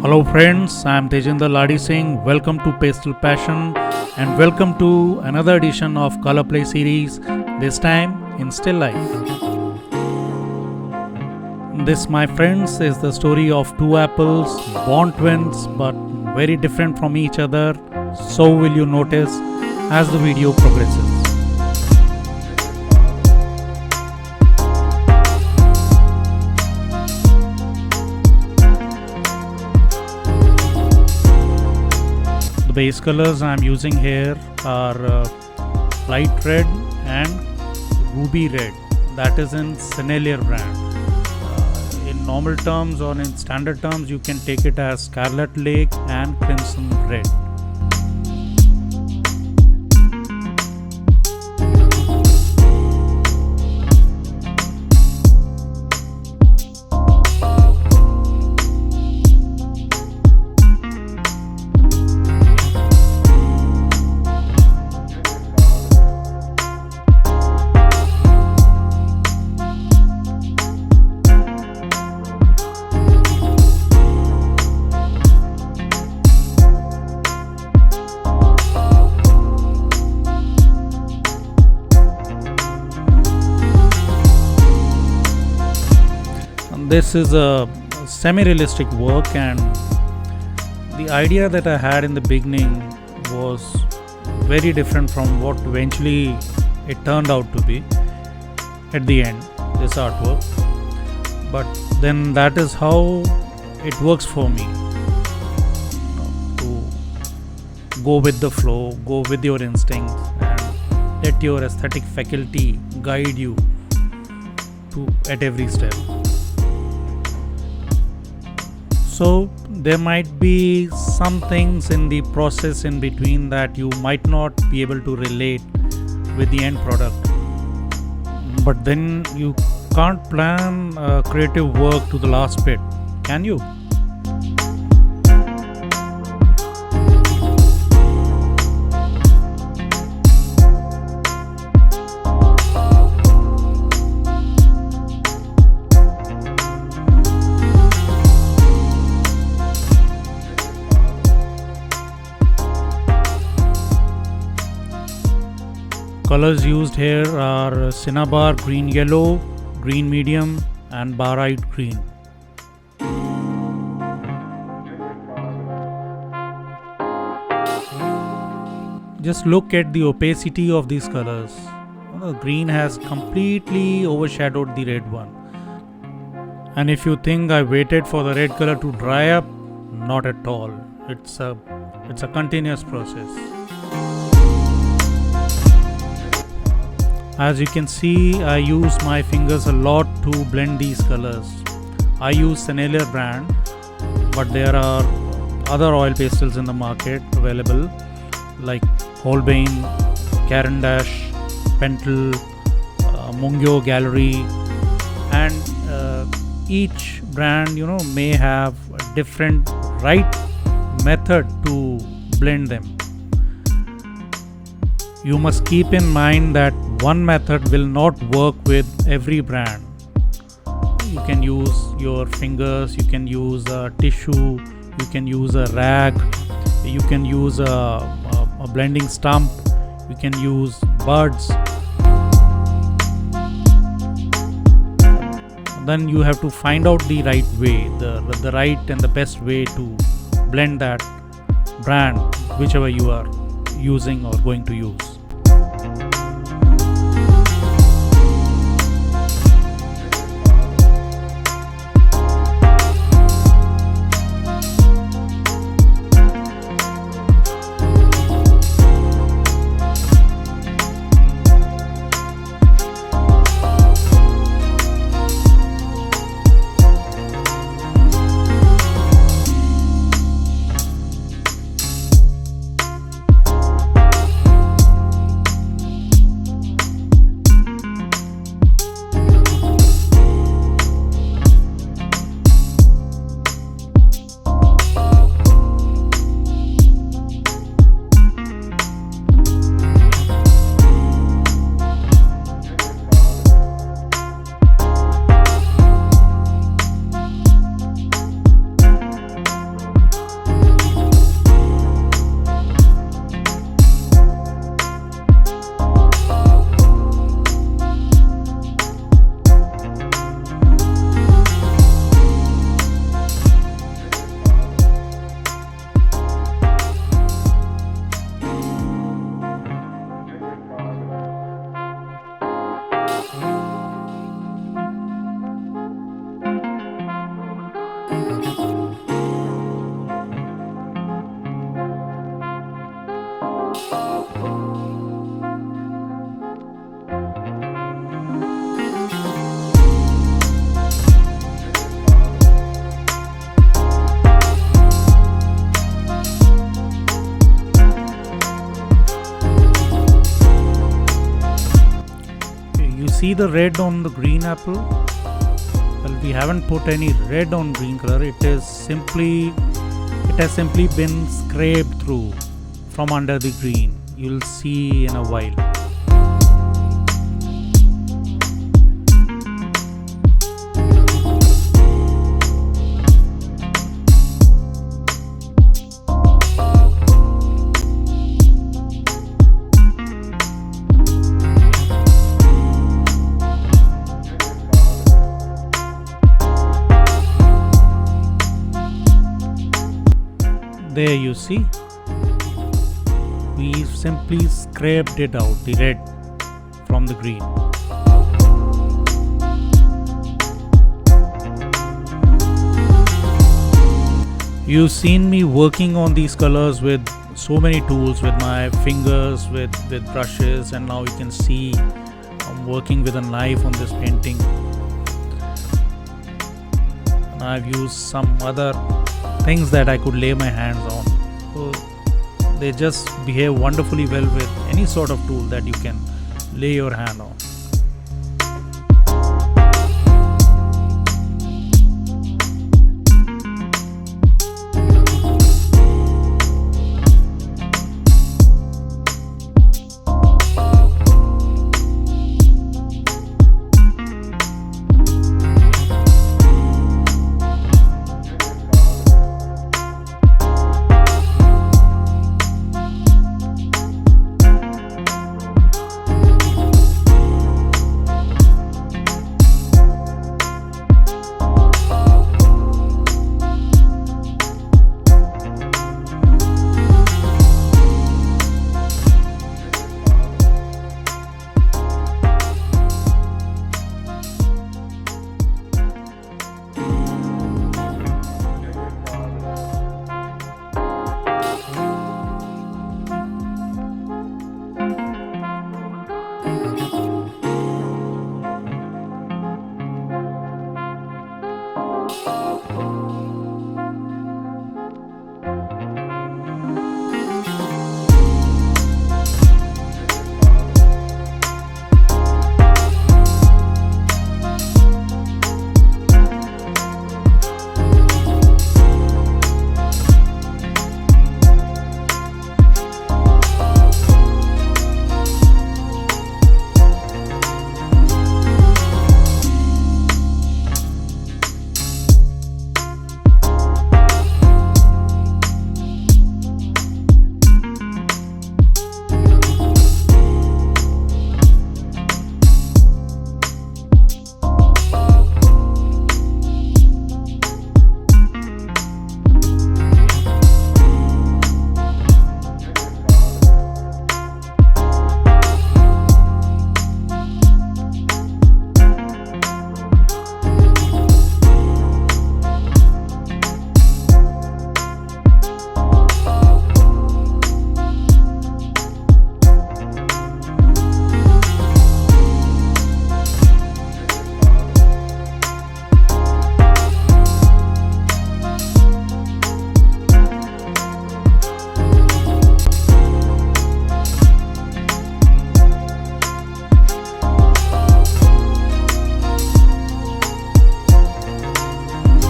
Hello friends, I am Tejinder Ladi Singh. Welcome to Pastel Passion and welcome to another edition of COLORPLAY series, this time in Still Life. This, my friends, is the story of two apples, born twins but very different from each other. So will you notice as the video progresses. Base colors I am using here are light red and ruby red, that is in Cinnabar brand. In normal terms or in standard terms you can take it as Scarlet Lake and Crimson Red. This is a semi-realistic work, and the idea that I had in the beginning was very different from what eventually it turned out to be at the end, this artwork. But then that is how it works for me, to go with the flow, go with your instincts and let your aesthetic faculty guide you at every step. So there might be some things in the process in between that you might not be able to relate with the end product. But then you can't plan creative work to the last bit, can you? Colors used here are Cinnabar green yellow, green medium and Barite green. Just look at the opacity of these colors. The green has completely overshadowed the red one. And if you think I waited for the red color to dry up, not at all. It's a continuous process. As you can see, I use my fingers a lot to blend these colors. I use Cinnabar brand, but there are other oil pastels in the market available like Holbein, Caran d'Ache, Pentel, Mungyo Gallery, and each brand may have a different right method to blend them. You must keep in mind that one method will not work with every brand. You can use your fingers, you can use a tissue, you can use a rag, you can use a blending stump, you can use buds. Then you have to find out the right way, the right and the best way to blend that brand, whichever you are using or going to use. see the red on the green apple? Well, we haven't put any red on green color. It has simply been scraped through from under the green. You'll see in a while. There you see, we simply scraped it out, the red from the green. You've seen me working on these colors with so many tools, with my fingers, with brushes, and now you can see I'm working with a knife on this painting. And I've used some other things that I could lay my hands on. So they just behave wonderfully well with any sort of tool that you can lay your hand on.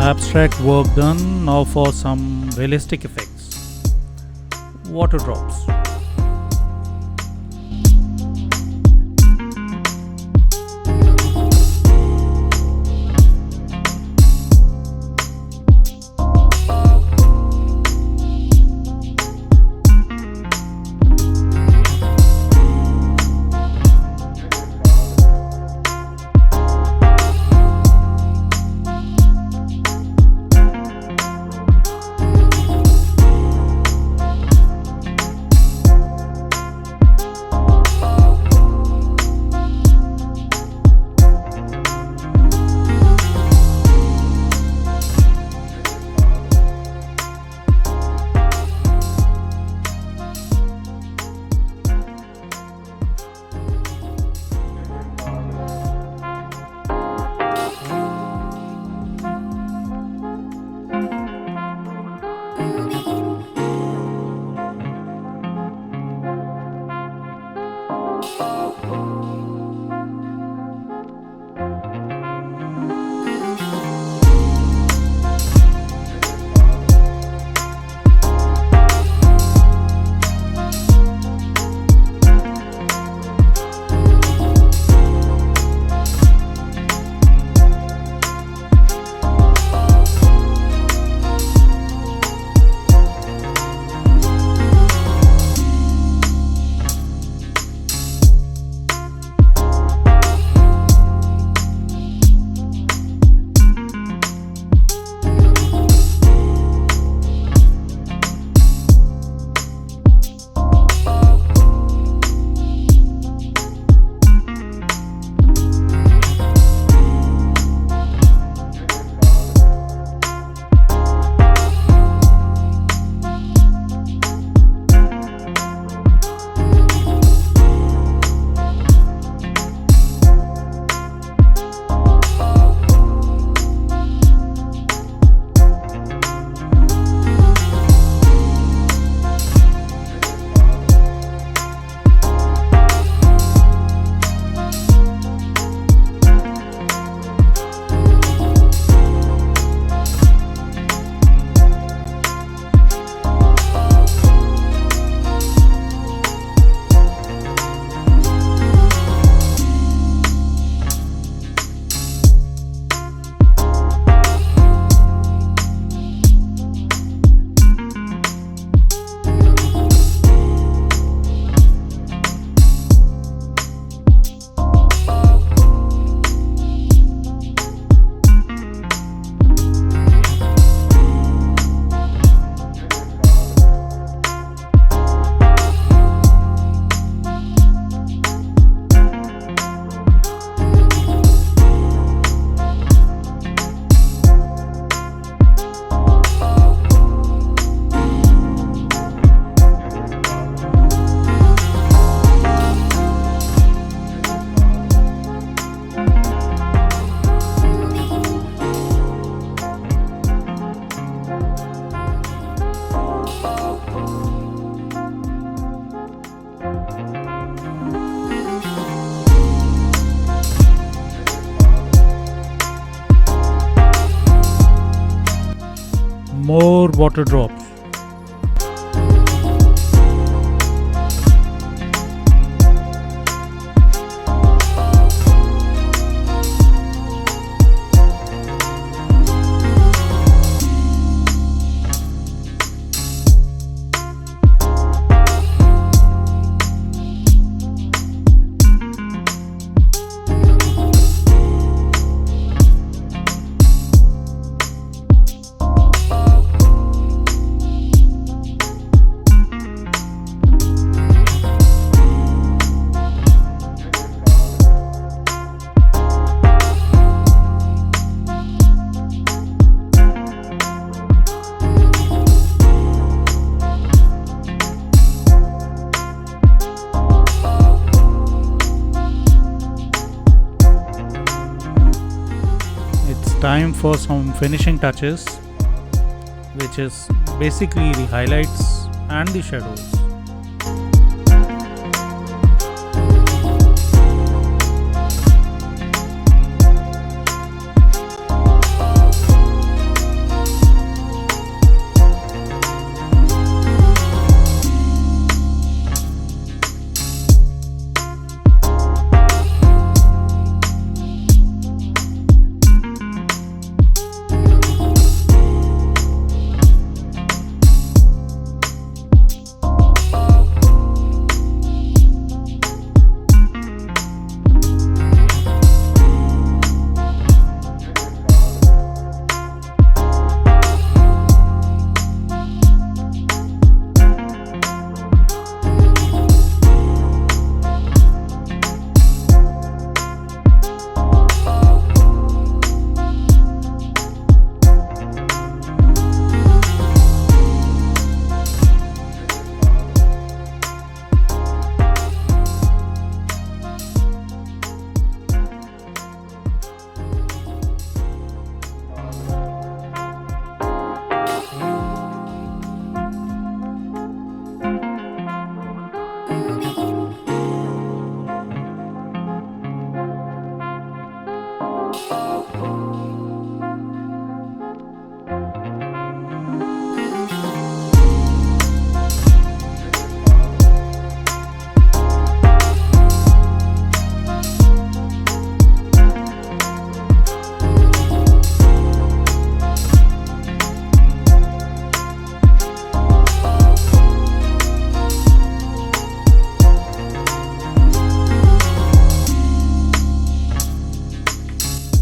Abstract work done. Now for some realistic effects. Water drops. more water drops. Time for some finishing touches, which is basically the highlights and the shadows.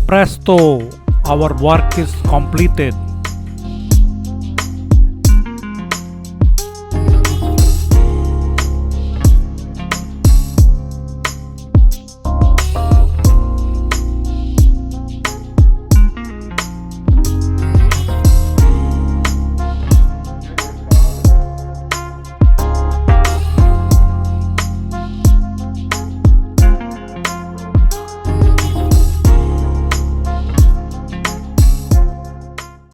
Presto, our work is completed.